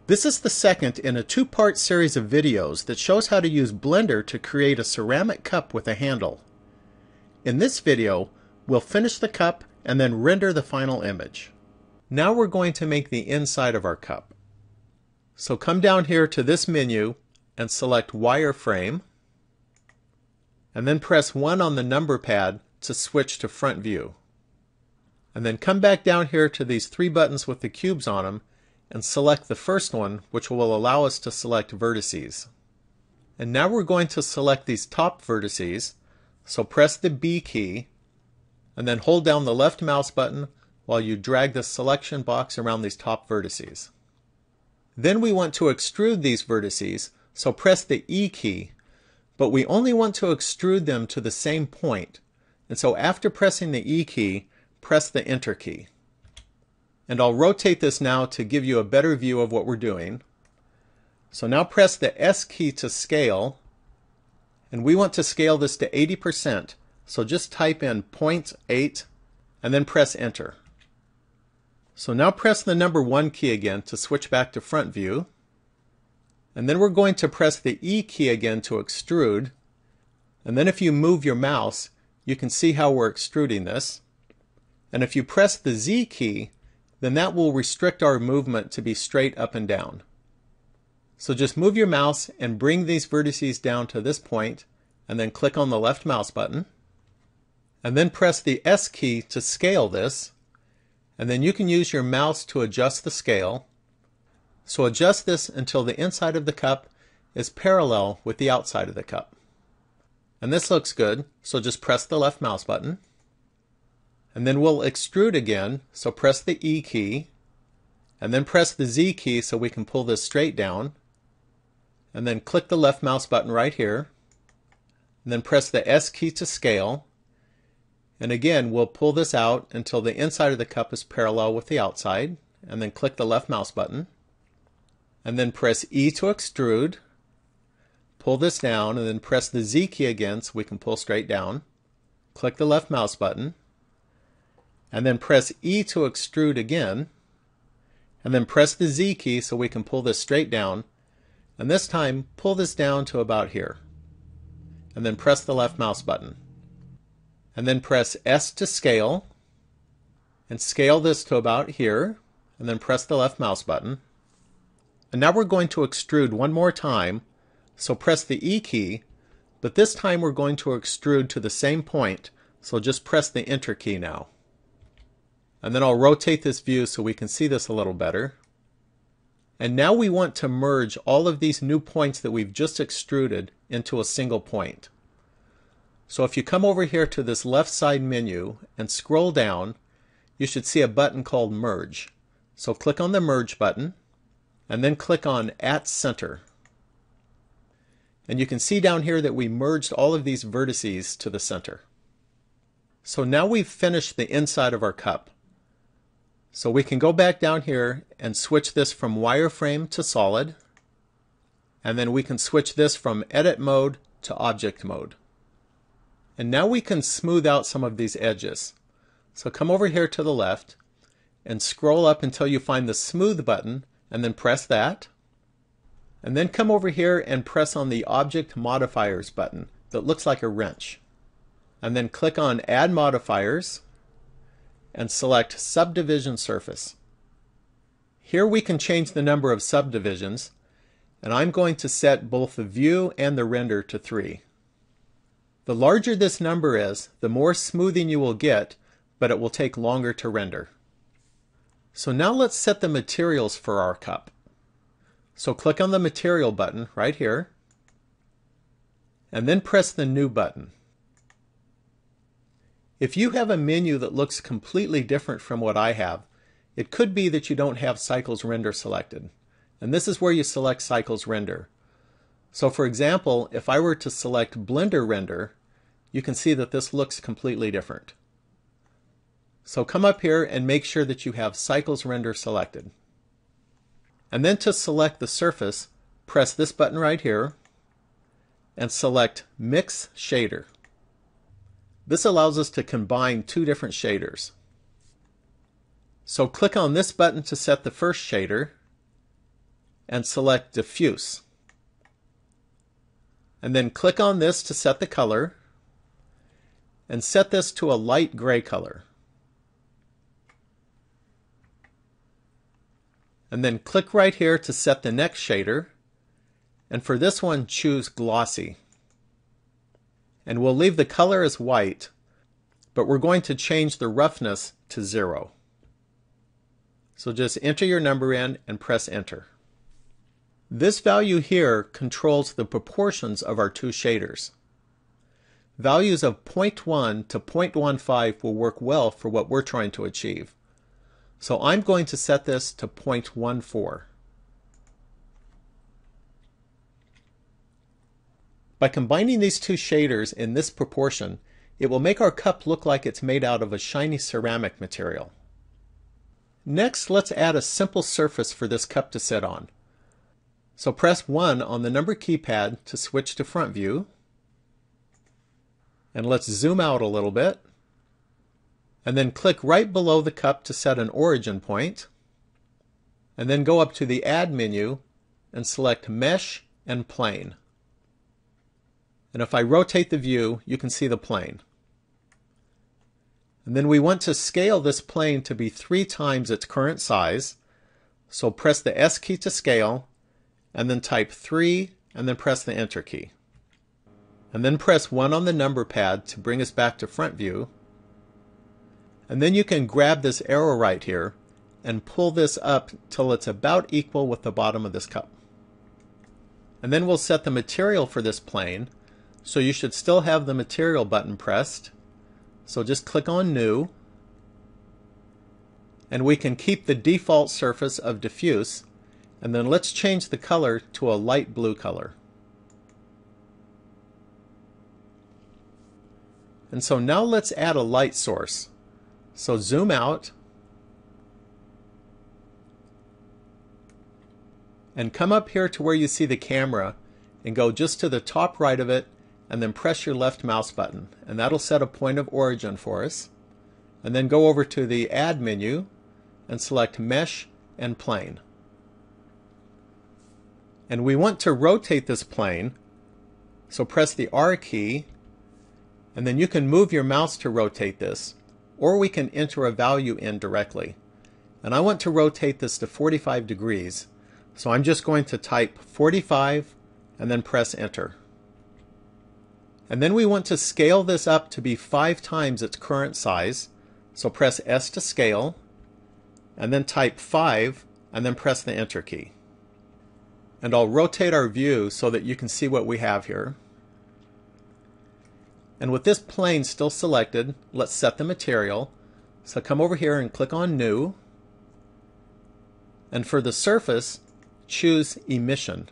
This is the second in a two-part series of videos that shows how to use Blender to create a ceramic cup with a handle. In this video, we'll finish the cup and then render the final image. Now we're going to make the inside of our cup. So come down here to this menu and select Wireframe, and then press 1 on the number pad to switch to front view. And then come back down here to these 3 buttons with the cubes on them and select the first one, which will allow us to select vertices. And now we're going to select these top vertices, so press the B key and then hold down the left mouse button while you drag the selection box around these top vertices. Then we want to extrude these vertices, so press the E key, but we only want to extrude them to the same point. And so after pressing the E key, press the Enter key. And I'll rotate this now to give you a better view of what we're doing. So now press the S key to scale, and we want to scale this to 80%, so just type in 0.8 and then press Enter. So now press the number 1 key again to switch back to front view, and then we're going to press the E key again to extrude, and then if you move your mouse you can see how we're extruding this, and if you press the Z key then that will restrict our movement to be straight up and down. So just move your mouse and bring these vertices down to this point, and then click on the left mouse button, and then press the S key to scale this, and then you can use your mouse to adjust the scale. So adjust this until the inside of the cup is parallel with the outside of the cup. And this looks good, so just press the left mouse button. And then we'll extrude again, so press the E key, and then press the Z key so we can pull this straight down, and then click the left mouse button right here, and then press the S key to scale, and again we'll pull this out until the inside of the cup is parallel with the outside, and then click the left mouse button, and then press E to extrude, pull this down, and then press the Z key again so we can pull straight down, click the left mouse button, and then press E to extrude again, and then press the Z key so we can pull this straight down, and this time pull this down to about here, and then press the left mouse button, and then press S to scale, and scale this to about here, and then press the left mouse button. And now we're going to extrude one more time, so press the E key, but this time we're going to extrude to the same point, so just press the Enter key now. And then I'll rotate this view so we can see this a little better. And now we want to merge all of these new points that we've just extruded into a single point. So if you come over here to this left side menu and scroll down, you should see a button called Merge. So click on the Merge button and then click on At Center. And you can see down here that we merged all of these vertices to the center. So now we've finished the inside of our cup. So we can go back down here and switch this from wireframe to solid, and then we can switch this from edit mode to object mode. And now we can smooth out some of these edges. So come over here to the left and scroll up until you find the smooth button and then press that. And then come over here and press on the object modifiers button that looks like a wrench. And then click on Add Modifiers and select Subdivision Surface. Here we can change the number of subdivisions, and I'm going to set both the view and the render to 3. The larger this number is, the more smoothing you will get, but it will take longer to render. So now let's set the materials for our cup. So click on the Material button right here, and then press the New button. If you have a menu that looks completely different from what I have, it could be that you don't have Cycles Render selected. And this is where you select Cycles Render. So for example, if I were to select Blender Render, you can see that this looks completely different. So come up here and make sure that you have Cycles Render selected. And then to select the surface, press this button right here and select Mix Shader. This allows us to combine 2 different shaders. So click on this button to set the first shader, and select Diffuse. And then click on this to set the color and set this to a light gray color. And then click right here to set the next shader, and for this one choose Glossy. And we'll leave the color as white, but we're going to change the roughness to 0. So just enter your number in and press enter. This value here controls the proportions of our two shaders. Values of 0.1 to 0.15 will work well for what we're trying to achieve. So I'm going to set this to 0.14. By combining these two shaders in this proportion, it will make our cup look like it's made out of a shiny ceramic material. Next, let's add a simple surface for this cup to sit on. So press 1 on the number keypad to switch to front view. And let's zoom out a little bit. And then click right below the cup to set an origin point. And then go up to the Add menu and select Mesh and Plane. And if I rotate the view, you can see the plane. And then we want to scale this plane to be 3 times its current size. So press the S key to scale, and then type 3, and then press the Enter key. And then press 1 on the number pad to bring us back to front view. And then you can grab this arrow right here and pull this up till it's about equal with the bottom of this cup. And then we'll set the material for this plane. So you should still have the material button pressed. So just click on New. And we can keep the default surface of Diffuse. And then let's change the color to a light blue color. And so now let's add a light source. So zoom out and come up here to where you see the camera and go just to the top right of it and then press your left mouse button, and that'll set a point of origin for us. And then go over to the Add menu and select Mesh and Plane. And we want to rotate this plane, so press the R key, and then you can move your mouse to rotate this, or we can enter a value in directly. And I want to rotate this to 45 degrees, so I'm just going to type 45 and then press Enter. And then we want to scale this up to be 5 times its current size, so press S to scale, and then type 5 and then press the Enter key. And I'll rotate our view so that you can see what we have here. And with this plane still selected, let's set the material. So come over here and click on New. And for the surface, choose Emission.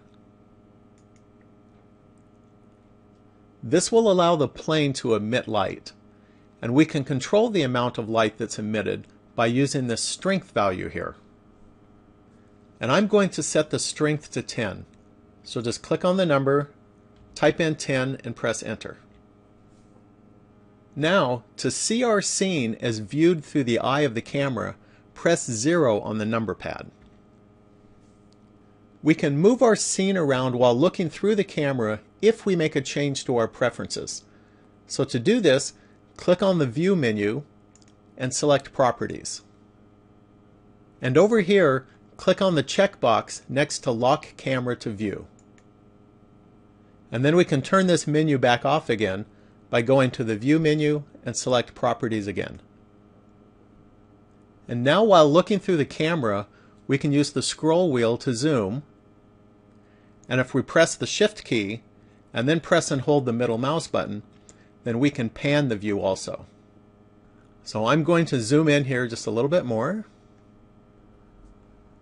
This will allow the plane to emit light, and we can control the amount of light that's emitted by using this strength value here. And I'm going to set the strength to 10. So just click on the number, type in 10, and press Enter. Now, to see our scene as viewed through the eye of the camera, press 0 on the number pad. We can move our scene around while looking through the camera if we make a change to our preferences. So to do this, click on the View menu and select Properties. And over here, click on the checkbox next to Lock Camera to View. And then we can turn this menu back off again by going to the View menu and select Properties again. And now while looking through the camera, we can use the scroll wheel to zoom. And if we press the Shift key and then press and hold the middle mouse button, then we can pan the view also. So I'm going to zoom in here just a little bit more.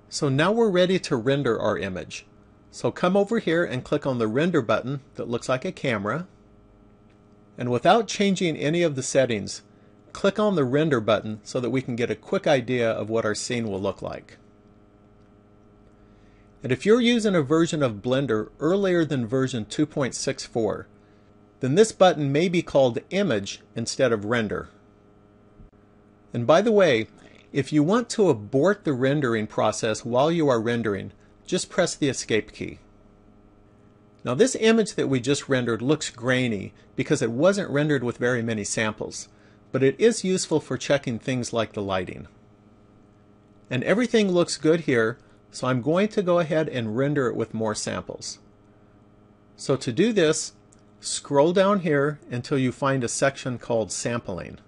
So now we're ready to render our image. So come over here and click on the Render button that looks like a camera. And without changing any of the settings, click on the Render button so that we can get a quick idea of what our scene will look like. And if you're using a version of Blender earlier than version 2.64, then this button may be called Image instead of Render. And by the way, if you want to abort the rendering process while you are rendering, just press the Escape key. Now this image that we just rendered looks grainy because it wasn't rendered with very many samples, but it is useful for checking things like the lighting. And everything looks good here, so I'm going to go ahead and render it with more samples. So to do this, scroll down here until you find a section called Sampling,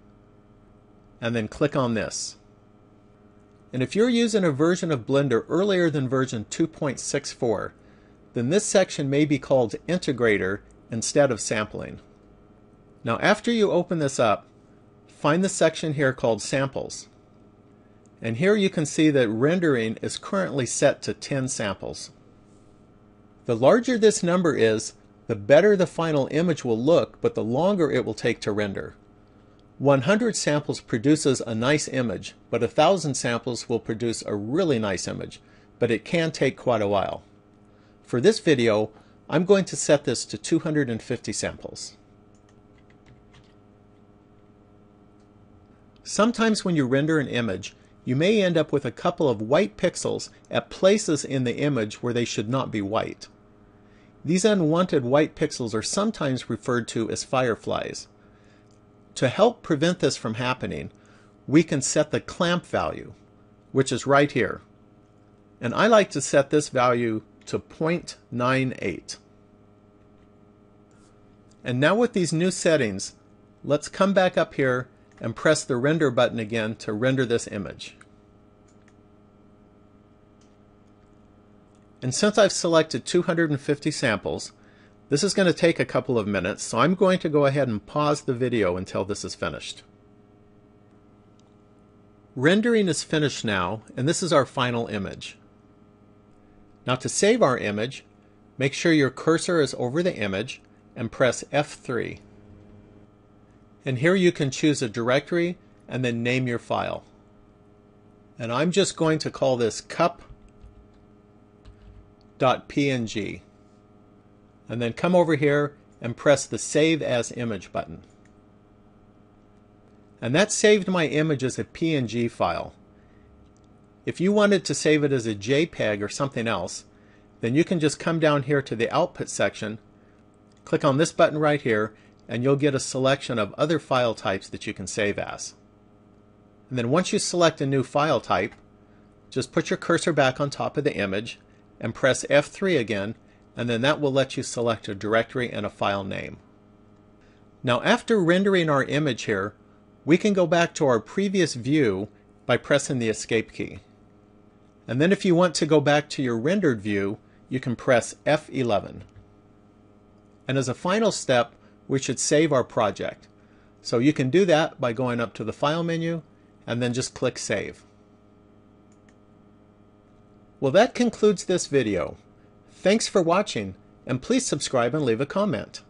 and then click on this. And if you're using a version of Blender earlier than version 2.64, then this section may be called Integrator instead of Sampling. Now after you open this up, find the section here called Samples. And here you can see that rendering is currently set to 10 samples. The larger this number is, the better the final image will look, but the longer it will take to render. 100 samples produces a nice image, but 1,000 samples will produce a really nice image, but it can take quite a while. For this video, I'm going to set this to 250 samples. Sometimes when you render an image, you may end up with a couple of white pixels at places in the image where they should not be white. These unwanted white pixels are sometimes referred to as fireflies. To help prevent this from happening, we can set the clamp value, which is right here. And I like to set this value to 0.98. And now with these new settings, let's come back up here and press the render button again to render this image. And since I've selected 250 samples, this is going to take a couple of minutes, so I'm going to go ahead and pause the video until this is finished. Rendering is finished now, and this is our final image. Now to save our image, make sure your cursor is over the image and press F3. And here you can choose a directory and then name your file. And I'm just going to call this cup.png. And then come over here and press the Save as Image button. And that saved my image as a PNG file. If you wanted to save it as a JPEG or something else, then you can just come down here to the Output section, click on this button right here, and you'll get a selection of other file types that you can save as. And then once you select a new file type, just put your cursor back on top of the image and press F3 again, and then that will let you select a directory and a file name. Now after rendering our image here, we can go back to our previous view by pressing the Escape key. And then if you want to go back to your rendered view, you can press F11. And as a final step, we should save our project. So you can do that by going up to the File menu and then just click Save. Well, that concludes this video. Thanks for watching, and please subscribe and leave a comment.